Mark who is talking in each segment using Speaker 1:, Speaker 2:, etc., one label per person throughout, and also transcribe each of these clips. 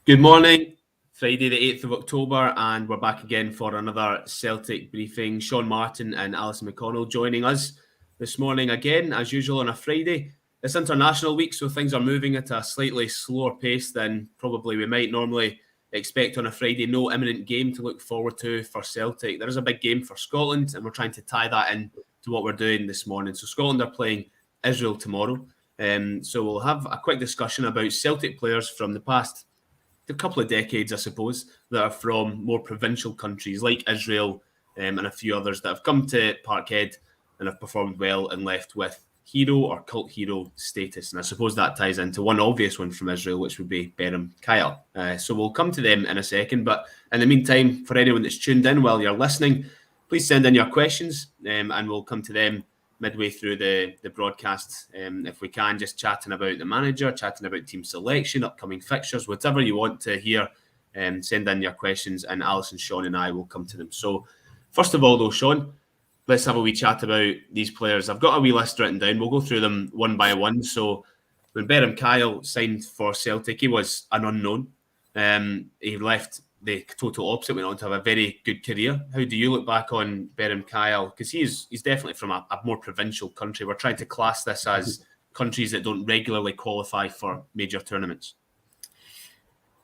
Speaker 1: Good morning, Friday the 8th of October, and we're back again for another Celtic briefing. Sean Martin and Alison McConnell joining us this morning again, as usual on a Friday. It's international week, so things are moving at a slightly slower pace than probably we might normally expect on a Friday. No imminent game to look forward to for Celtic. There is a big game for Scotland, and we're trying to tie that in to what we're doing this morning. So Scotland are playing Israel tomorrow. So we'll have a quick discussion about Celtic players from the past a couple of decades, I suppose, that are from more provincial countries like Israel and a few others that have come to Parkhead and have performed well and left with hero or cult hero status. And I suppose that ties into one obvious one from Israel, which would be Beram Kayal. So we'll come to them in a second. But in the meantime, for anyone that's tuned in while you're listening, please send in your questions and we'll come to them midway through the broadcast. If we can, just chatting about the manager, chatting about team selection, upcoming fixtures, whatever you want to hear, send in your questions and Alison, Sean and I will come to them. So first of all though, Sean, let's have a wee chat about these players. I've got a wee list written down. We'll go through them one by one. So when Beram Kayal signed for Celtic, he was an unknown. He left the total opposite, went on to have a very good career. How do you look back on Beram Kayal? Because he's definitely from a more provincial country. We're trying to class this as countries that don't regularly qualify for major tournaments.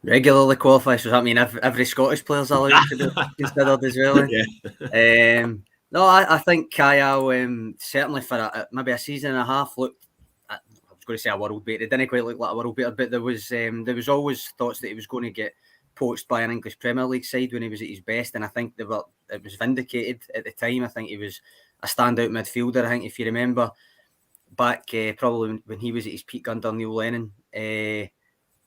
Speaker 2: Regularly qualify, so does that mean every Scottish player's allowed to be considered as well?
Speaker 1: Yeah.
Speaker 2: No, I think Kayal, certainly for maybe a season and a half, looked, I was going to say a world beater. It didn't quite look like a world beater, but there was always thoughts that he was going to get poached by an English Premier League side when he was at his best, and I think it was vindicated at the time. I think he was a standout midfielder. I think if you remember back probably when he was at his peak under Neil Lennon,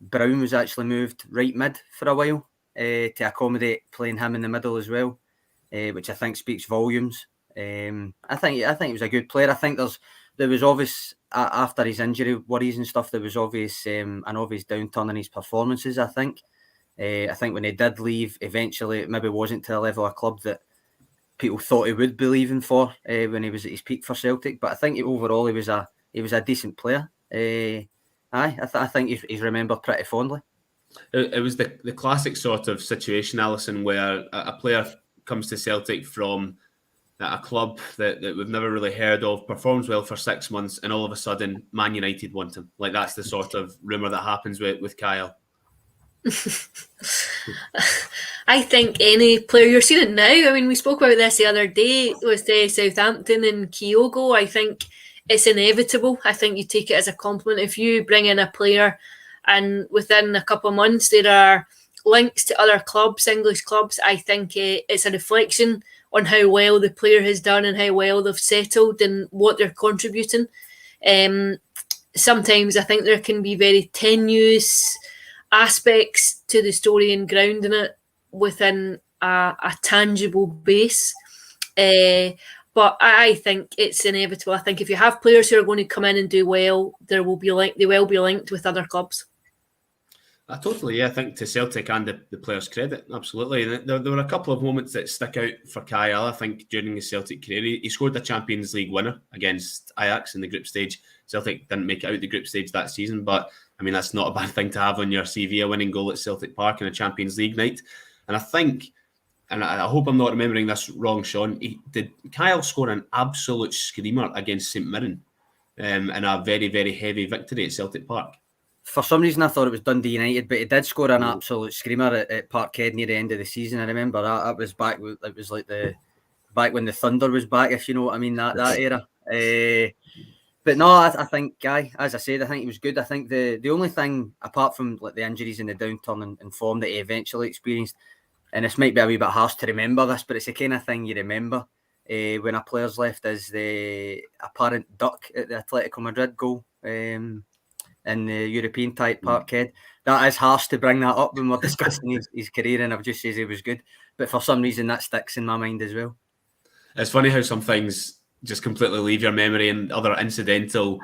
Speaker 2: Brown was actually moved right mid for a while to accommodate playing him in the middle as well, which I think speaks volumes. I think he was a good player. I think there was obvious after his injury worries and stuff. There was an obvious downturn in his performances. I think when he did leave, eventually it maybe wasn't to the level of club that people thought he would be leaving for when he was at his peak for Celtic. But I think overall he was a decent player. I think he's remembered pretty fondly.
Speaker 1: It was the classic sort of situation, Alison, where a player comes to Celtic from a club that we've never really heard of, performs well for 6 months, and all of a sudden Man United want him. Like that's the sort of rumour that happens with Kayal.
Speaker 3: I think any player, you're seeing it now. I mean, we spoke about this the other day with Southampton and Kyogo. I think it's inevitable. I think you take it as a compliment. If you bring in a player and within a couple of months there are links to other clubs, English clubs, I think it's a reflection on how well the player has done and how well they've settled and what they're contributing. Sometimes I think there can be very tenuous aspects to the story and grounding it within a tangible base. But I think it's inevitable. I think if you have players who are going to come in and do well, they will be linked with other clubs.
Speaker 1: Totally, yeah. I think to Celtic and the players' credit, absolutely. There were a couple of moments that stick out for Kayal. I think during his Celtic career, he scored the Champions League winner against Ajax in the group stage. Celtic didn't make it out the group stage that season, but I mean, that's not a bad thing to have on your CV, a winning goal at Celtic Park in a Champions League night. And I think, and I hope I'm not remembering this wrong, Sean, did Kayal score an absolute screamer against St Mirren in a very, very heavy victory at Celtic Park?
Speaker 2: For some reason, I thought it was Dundee United, but he did score an absolute screamer at Parkhead near the end of the season. I remember that was back. It was like back when the Thunder was back, if you know what I mean. That era. But no, I think, as I said, I think he was good. I think the only thing apart from like the injuries and the downturn in form that he eventually experienced, and this might be a wee bit harsh to remember this, but it's the kind of thing you remember when a player's left, is the apparent duck at the Atletico Madrid goal. In the European type Parkhead. That is harsh to bring that up when we're discussing his career, and I've just said he was good. But for some reason, that sticks in my mind as well.
Speaker 1: It's funny how some things just completely leave your memory and other incidental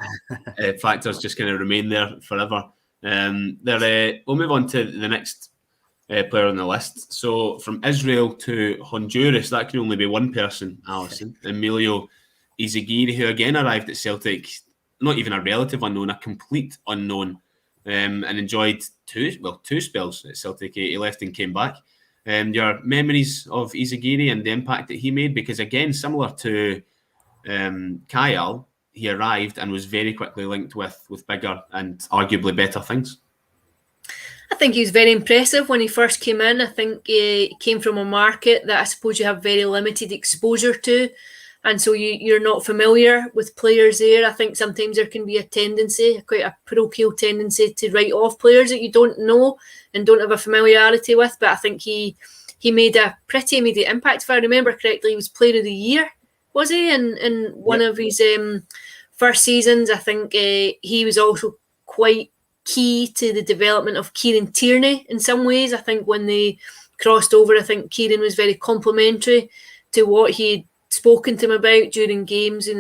Speaker 1: factors just kind of remain there forever. We'll move on to the next player on the list. So from Israel to Honduras, that can only be one person, Alison. Emilio Izaguirre, who again arrived at Celtic, not even a relative unknown, a complete unknown and enjoyed two spells at Celtic. He left and came back. Your memories of Izaguirre and the impact that he made, because again, similar to Kayal, he arrived and was very quickly linked with bigger and arguably better things.
Speaker 3: I think he was very impressive when he first came in. I think he came from a market that I suppose you have very limited exposure to, and so you're not familiar with players there. I think sometimes there can be a tendency, quite a parochial tendency, to write off players that you don't know and don't have a familiarity with. But I think he made a pretty immediate impact. If I remember correctly, he was Player of the Year, was he? In one of his first seasons. I think he was also quite key to the development of Kieran Tierney in some ways. I think when they crossed over, I think Kieran was very complimentary to what he'd spoken to him about during games in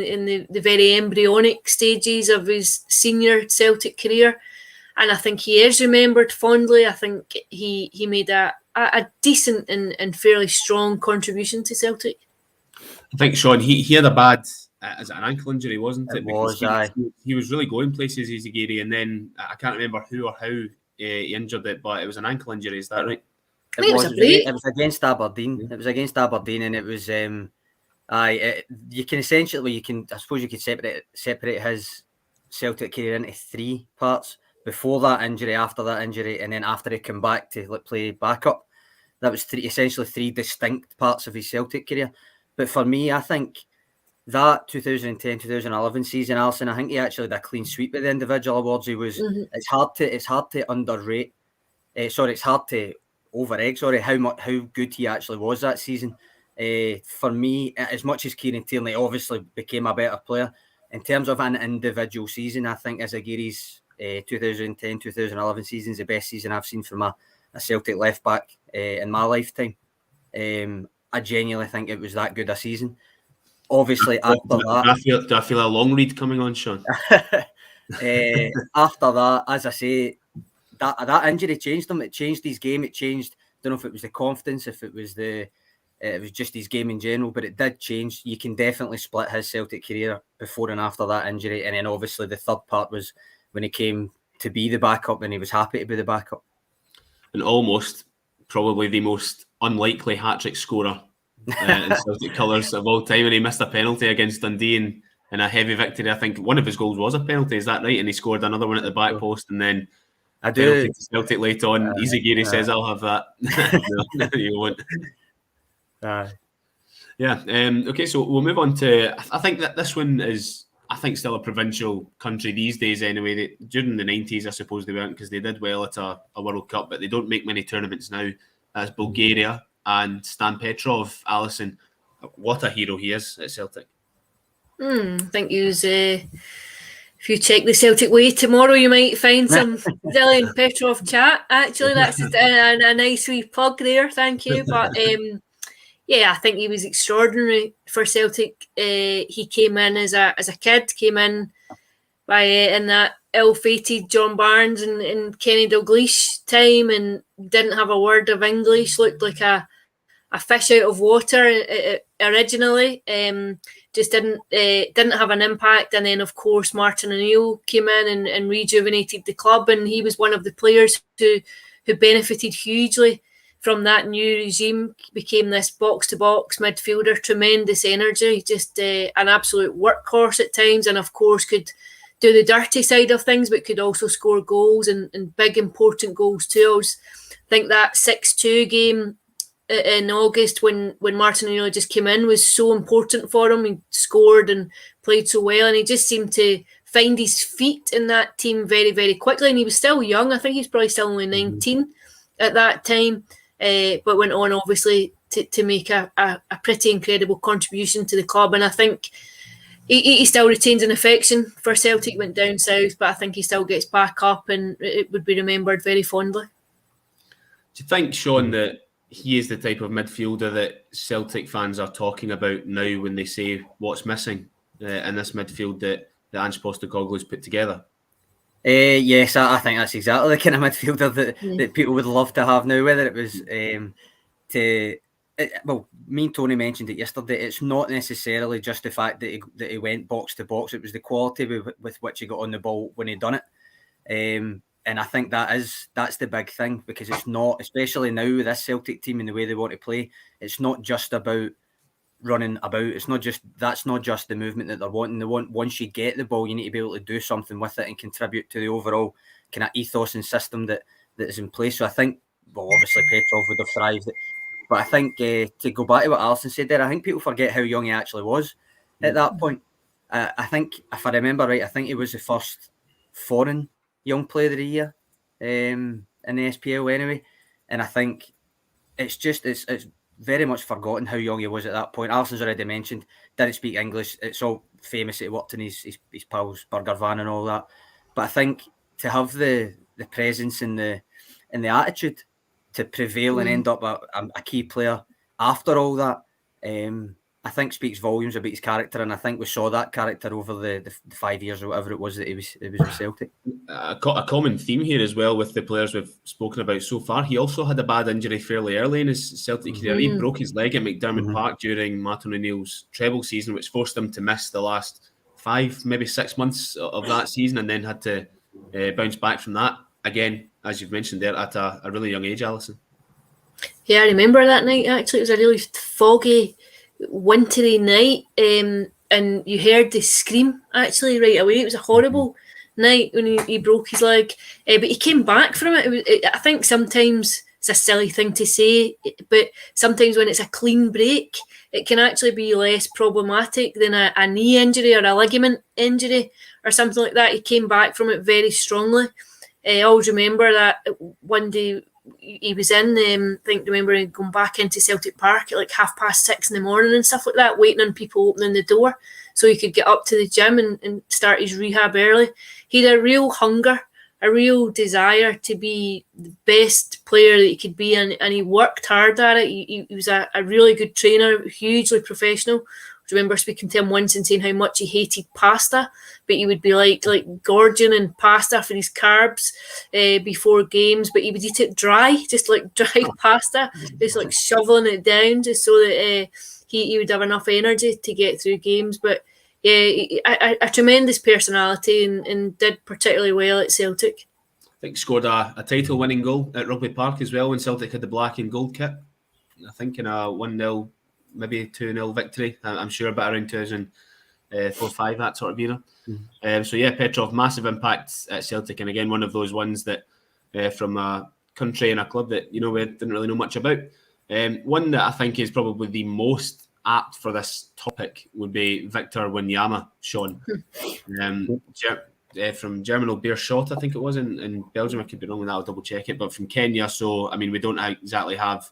Speaker 3: the very embryonic stages of his senior Celtic career. And I think he is remembered fondly. I think he made a decent and fairly strong contribution to Celtic.
Speaker 1: I think, Sean, he had a bad as an ankle injury, wasn't it? He was really going places, Izaguirre, and then I can't remember who or how he injured it, but it was an ankle injury. Is that right?
Speaker 2: It was against Aberdeen. Yeah. It was against Aberdeen, and it was you can essentially I suppose you could separate his Celtic career into three parts: before that injury, after that injury, and then after he came back to play backup. That was essentially three distinct parts of his Celtic career. But for me, I think that 2010-2011 season, Alison, I think he actually did a clean sweep with the individual awards. He was. Mm-hmm. It's hard to underrate. It's hard to overegg. How good he actually was that season. For me, as much as Kieran Tierney obviously became a better player, in terms of an individual season, I think Izaguirre's 2010-2011 season is the best season I've seen from a Celtic left back in my lifetime. I genuinely think it was that good a season. Obviously, after that...
Speaker 1: Do I feel a long read coming on, Sean?
Speaker 2: After that, as I say, that injury changed him. It changed his game. It changed... I don't know if it was the confidence, if it was just his game in general, but it did change. You can definitely split his Celtic career before and after that injury. And then obviously the third part was when he came to be the backup, and he was happy to be the backup.
Speaker 1: And almost probably the most unlikely hat-trick scorer in Celtic colours of all time, and he missed a penalty against Dundee in a heavy victory. I think one of his goals was a penalty, is that right? And he scored another one at the back post, and then
Speaker 2: I do.
Speaker 1: To Celtic late on. Izaguirre says, "I'll have that." No, you won't. Yeah. Okay, so we'll move on to. I think that this one is, still a provincial country these days. Anyway, during the 90s, I suppose they weren't, because they did well at a World Cup, but they don't make many tournaments now. That's Bulgaria and Stiliyan Petrov. Alison, what a hero he is at Celtic.
Speaker 3: I think he was. If you check the Celtic Way tomorrow, you might find some Stiliyan Petrov chat. Actually, that's a nice wee plug there. Thank you. But yeah, I think he was extraordinary for Celtic. He came in as a kid, came in in that ill-fated John Barnes and Kenny Dalglish time, and didn't have a word of English. Looked like a fish out of water originally. Just didn't have an impact. And then, of course, Martin O'Neill came in and rejuvenated the club, and he was one of the players who benefited hugely from that new regime. Became this box-to-box midfielder, tremendous energy, just an absolute workhorse at times, and of course could do the dirty side of things, but could also score goals and big important goals too. I think that 6-2 game in August when Martin O'Neill just came in was so important for him. He scored and played so well, and he just seemed to find his feet in that team very, very quickly. And he was still young. I think he's probably still only 19 at that time, but went on obviously to make a pretty incredible contribution to the club. And I think he still retains an affection for Celtic. Went down south, but I think he still gets back up, and it would be remembered very fondly.
Speaker 1: Do you think, Sean, that he is the type of midfielder that Celtic fans are talking about now when they say what's missing in this midfield that Ange Postecoglou's put together?
Speaker 2: Yes, I think that's exactly the kind of midfielder that people would love to have now. Whether it was me and Tony mentioned it yesterday. It's not necessarily just the fact that he went box to box. It was the quality with which he got on the ball when he done it. And I think that's the big thing, because it's not, especially now with this Celtic team and the way they want to play, it's not just about running about. That's not just the movement that they're wanting. They want, once you get the ball, you need to be able to do something with it and contribute to the overall kind of ethos and system that is in place. So I think, well, obviously Petrov would have thrived, but I think to go back to what Alison said there, I think people forget how young he actually was at that point. I think, if I remember right, I think he was the first foreign young player of the year in the SPL anyway. And I think it's very much forgotten how young he was at that point. Alison's already mentioned, didn't speak English. It's all famous that he worked in his pal's burger van and all that. But I think to have the presence and the attitude to prevail and end up a key player after all that, I think speaks volumes about his character, and I think we saw that character over the 5 years or whatever it was that he was with Celtic.
Speaker 1: A common theme here as well with the players we've spoken about so far. He also had a bad injury fairly early in his Celtic career. He broke his leg at McDermott Park during Martin O'Neill's treble season, which forced him to miss the last 5, maybe 6 months of that season, and then had to bounce back from that. Again, as you've mentioned there, at a really young age, Alison.
Speaker 3: Yeah, I remember that night, actually. It was a really foggy, wintry night, and you heard the scream actually right away. It was a horrible night when he broke his leg, but he came back from it. I think sometimes it's a silly thing to say, but sometimes when it's a clean break, it can actually be less problematic than a knee injury or a ligament injury or something like that. He came back from it very strongly. I always remember that one day he was in, remember going back into Celtic Park at like 6:30 in the morning and stuff like that, waiting on people opening the door so he could get up to the gym and start his rehab early. He had a real hunger, a real desire to be the best player that he could be, and he worked hard at it. He was a really good trainer, hugely professional. I remember speaking to him once and saying how much he hated pasta, but he would be like gorging in pasta for his carbs before games, but he would eat it dry, just like dry pasta, just like shoveling it down just so that he would have enough energy to get through games. But yeah, a tremendous personality and did particularly well at Celtic.
Speaker 1: I think scored a title-winning goal at Rugby Park as well when Celtic had the black and gold kit. I think in a 1-0, maybe 2-0 victory, I'm sure, but around 2004-05, that sort of era. So yeah, Petrov, massive impact at Celtic, and again, one of those ones that from a country and a club that we didn't really know much about. One that I think is probably the most apt for this topic would be Victor Wanyama, Sean. From Germinal Beerschot, I think it was, in Belgium. I could be wrong with that, I'll double check it, but from Kenya. So I mean, we don't exactly have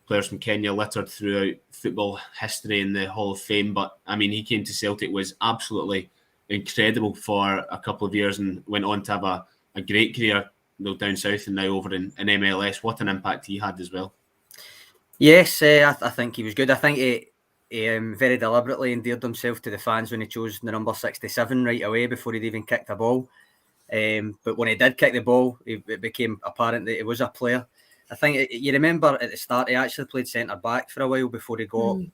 Speaker 1: players from Kenya littered throughout football history in the Hall of Fame, but I mean, he came to Celtic, was absolutely incredible for a couple of years, and went on to have a great career down south and now over in MLS. What an impact he had as well.
Speaker 2: Yes, I think he was good. I think he very deliberately endeared himself to the fans when he chose the number 67 right away before he'd even kicked the ball. But when he did kick the ball, it became apparent that he was a player. I think you remember at the start he actually played centre back for a while before he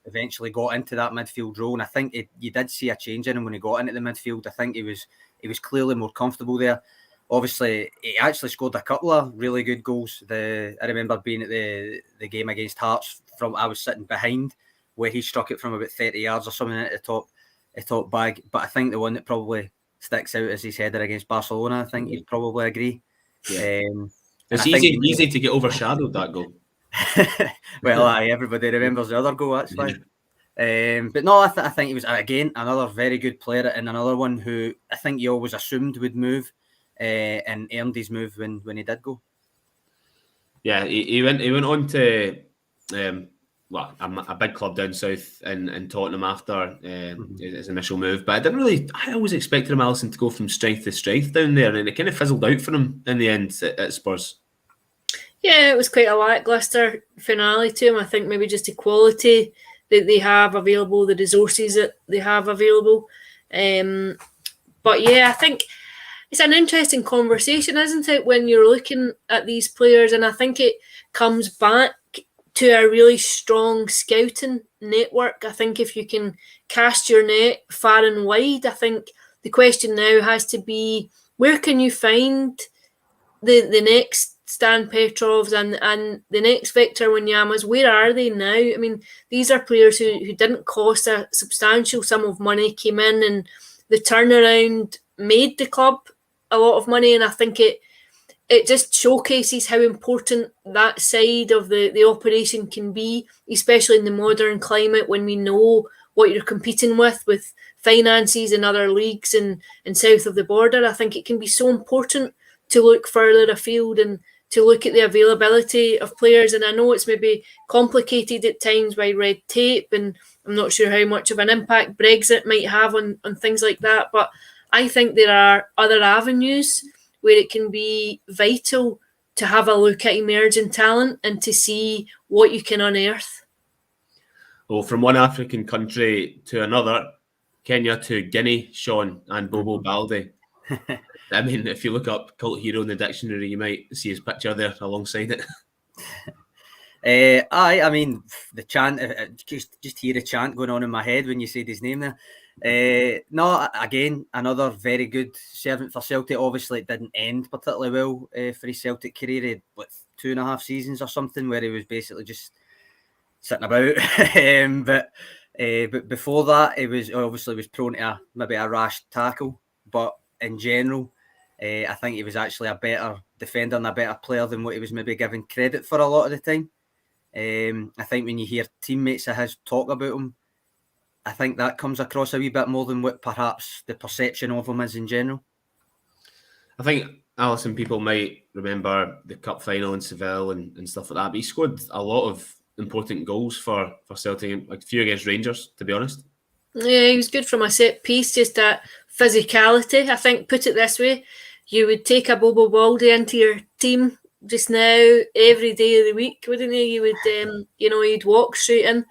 Speaker 2: eventually got into that midfield role, and I think you did see a change in him when he got into the midfield. I think he was clearly more comfortable there. Obviously, he actually scored a couple of really good goals. I remember being at the game against Hearts. I was sitting behind where he struck it from about 30 yards or something at the top bag. But I think the one that probably sticks out is his header against Barcelona. I think you'd probably agree.
Speaker 1: Yeah. It's easy to get overshadowed, that goal.
Speaker 2: Well, everybody remembers the other goal, that's why. But no, I think he was, again, another very good player, and another one who I think you always assumed would move and earned his move when he did go. Yeah,
Speaker 1: he went on to a big club down south in Tottenham after his initial move, but I always expected him, Alison, to go from strength to strength down there, and it kind of fizzled out for him in the end at Spurs.
Speaker 3: Yeah, it was quite a lacklustre finale to him. I think maybe just the quality that they have available, the resources that they have available. But yeah, I think it's an interesting conversation, isn't it, when you're looking at these players, and I think it comes back to a really strong scouting network. I think if you can cast your net far and wide, I think the question now has to be, where can you find the next Stan Petrovs and the next Victor Wanyamas, where are they now? I mean, these are players who didn't cost a substantial sum of money, came in, and the turnaround made the club a lot of money, and I think it just showcases how important that side of the operation can be, especially in the modern climate when we know what you're competing with finances in other leagues and south of the border. I think it can be so important to look further afield and to look at the availability of players. And I know it's maybe complicated at times by red tape, and I'm not sure how much of an impact Brexit might have on things like that, but I think there are other avenues where it can be vital to have a look at emerging talent and to see what you can unearth.
Speaker 1: Well, from one African country to another, Kenya to Guinea, Sean, and Bobo Balde. I mean, if you look up cult hero in the dictionary, you might see his picture there alongside it.
Speaker 2: I mean, the chant, just hear a chant going on in my head when you said his name there. No, again, another very good servant for Celtic. Obviously, it didn't end particularly well for his Celtic career. He had, 2.5 seasons or something where he was basically just sitting about. But before that, he was prone to maybe a rash tackle. But in general, I think he was actually a better defender and a better player than what he was maybe given credit for a lot of the time. I think when you hear teammates of his talk about him, I think that comes across a wee bit more than what perhaps the perception of him is in general.
Speaker 1: I think, Alison, people might remember the cup final in Seville and stuff like that, but he scored a lot of important goals for Celtic, like a few against Rangers, to be honest.
Speaker 3: Yeah, he was good from a set piece, just that physicality. I think, put it this way, you would take a Bobo Balde into your team just now every day of the week, wouldn't you? You would, you'd walk straight in.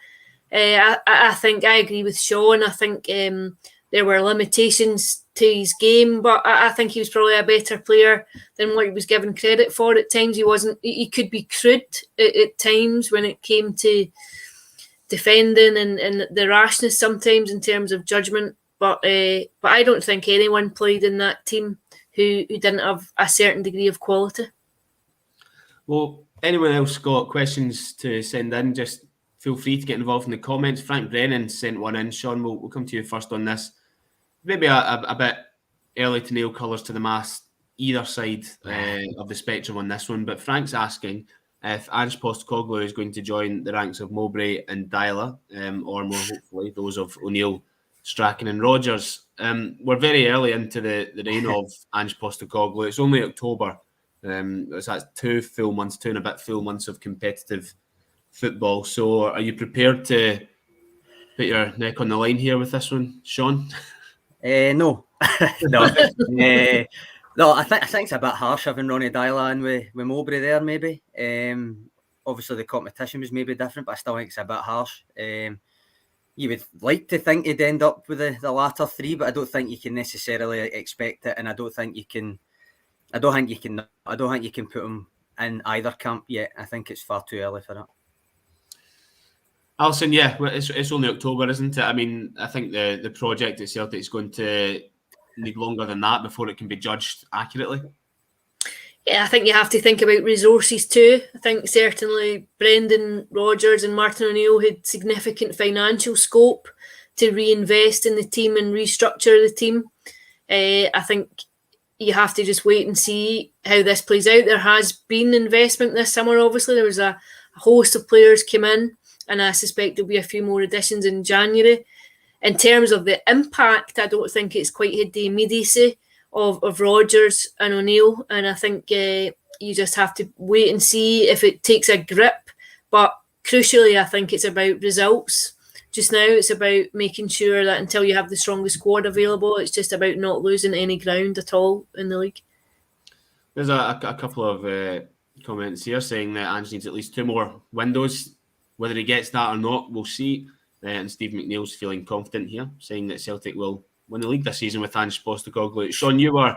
Speaker 3: I think I agree with Sean. I think there were limitations to his game, but I think he was probably a better player than what he was given credit for at times. He could be crude at times when it came to defending and the rashness sometimes in terms of judgment. But I don't think anyone played in that team who didn't have a certain degree of quality.
Speaker 1: Well, anyone else got questions to send in, just feel free to get involved in the comments. Frank Brennan sent one in. Sean, we'll come to you first on this. Maybe a bit early to nail colours to the mast, either side of the spectrum on this one. But Frank's asking if Ange Postecoglou is going to join the ranks of Mowbray and Dyla, or more hopefully those of O'Neill, Strachan and Rodgers. We're very early into the reign of Ange Postecoglou. It's only October. That's 2 full months, 2 and a bit full months of competitive football. So are you prepared to put your neck on the line here with this one, Sean?
Speaker 2: No. No. No, I think it's a bit harsh having Ronnie Dyla in with Mowbray there, maybe. Obviously, the competition was maybe different, but I still think it's a bit harsh. You would like to think you'd end up with the latter 3, but I don't think you can necessarily expect it, and I don't think you can put him in either camp yet. I think it's far too early for that.
Speaker 1: Alison, yeah, it's only October, isn't it? I mean, I think the project at Celtic is going to need longer than that before it can be judged accurately.
Speaker 3: Yeah, I think you have to think about resources too. I think certainly Brendan Rodgers and Martin O'Neill had significant financial scope to reinvest in the team and restructure the team. I think you have to just wait and see how this plays out. There has been investment this summer, obviously. There was a host of players came in, and I suspect there'll be a few more additions in January. In terms of the impact, I don't think it's quite had the immediacy of Rodgers and O'Neill, and I think you just have to wait and see if it takes a grip. But crucially, I think it's about results. Just now, it's about making sure that until you have the strongest squad available, it's just about not losing any ground at all in the league.
Speaker 1: There's a couple of comments here saying that Ange needs at least 2 more windows. Whether he gets that or not, we'll see. And Steve McNeil's feeling confident here, saying that Celtic will win the league this season with Ange Postecoglou. Sean, you were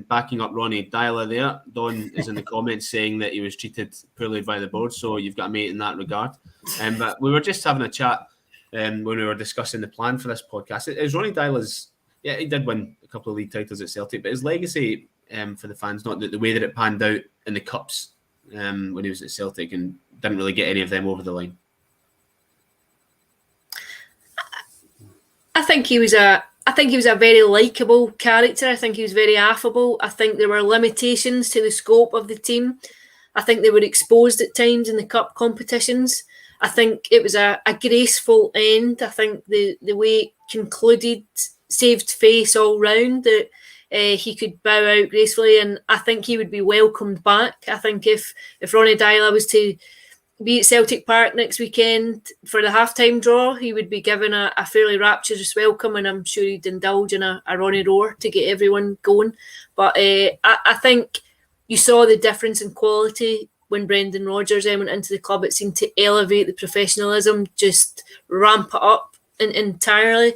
Speaker 1: backing up Ronnie Dyla there. Don is in the comments saying that he was treated poorly by the board, so you've got a mate in that regard. But we were just having a chat when we were discussing the plan for this podcast. Is Ronnie Dyla's... Yeah, he did win a couple of league titles at Celtic, but his legacy for the fans, not the way that it panned out in the cups when he was at Celtic and didn't really get any of them over the line.
Speaker 3: I think he was a very likeable character. I think he was very affable. I think there were limitations to the scope of the team. I think they were exposed at times in the cup competitions. I think it was a graceful end. I think the way it concluded saved face all round, that he could bow out gracefully, and I think he would be welcomed back. I think if Ronnie Deila was to be at Celtic Park next weekend for the halftime draw, he would be given a fairly rapturous welcome, and I'm sure he'd indulge in a Ronnie roar to get everyone going. But I think you saw the difference in quality when Brendan Rodgers went into the club. It seemed to elevate the professionalism, just ramp it up entirely.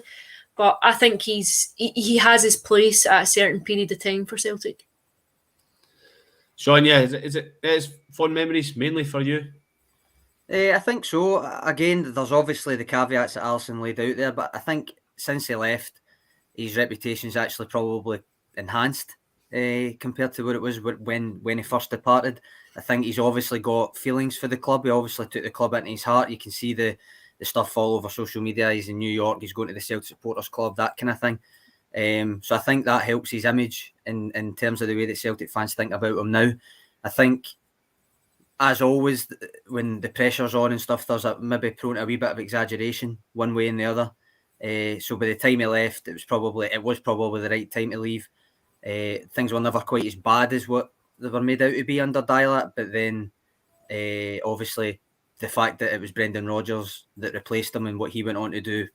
Speaker 3: But I think he has his place at a certain period of time for Celtic.
Speaker 1: Sean, yeah, is it fond memories mainly for you?
Speaker 2: I think so. Again, there's obviously the caveats that Alison laid out there, but I think since he left, his reputation's actually probably enhanced compared to what it was when he first departed. I think he's obviously got feelings for the club. He obviously took the club into his heart. You can see the stuff all over social media. He's in New York. He's going to the Celtic Supporters Club, that kind of thing. So I think that helps his image in terms of the way that Celtic fans think about him now. I think, as always, when the pressure's on and stuff, there's maybe prone to a wee bit of exaggeration one way and the other. So by the time he left, it was probably the right time to leave. Things were never quite as bad as what they were made out to be under Deila, but then obviously the fact that it was Brendan Rodgers that replaced him and what he went on to do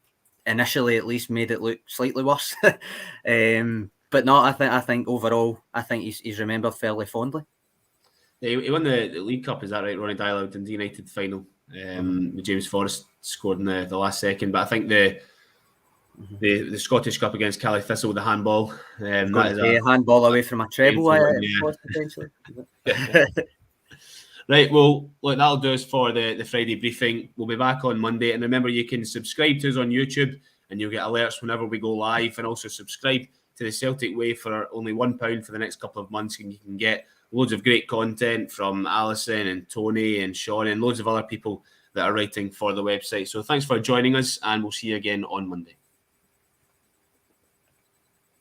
Speaker 2: initially at least made it look slightly worse. But no, I think overall, I think he's remembered fairly fondly.
Speaker 1: He won the League Cup, is that right? Ronnie Deila with the United final. With James Forrest scored in the last second. But I think the Scottish Cup against Cali Thistle with the handball.
Speaker 2: That is a handball away from a treble, potentially.
Speaker 1: Right, well, look, that'll do us for the Friday briefing. We'll be back on Monday. And remember, you can subscribe to us on YouTube and you'll get alerts whenever we go live. And also subscribe to the Celtic Way for only £1 for the next couple of months. And you can get loads of great content from Alison and Tony and Sean and loads of other people that are writing for the website. So thanks for joining us, and we'll see you again on Monday.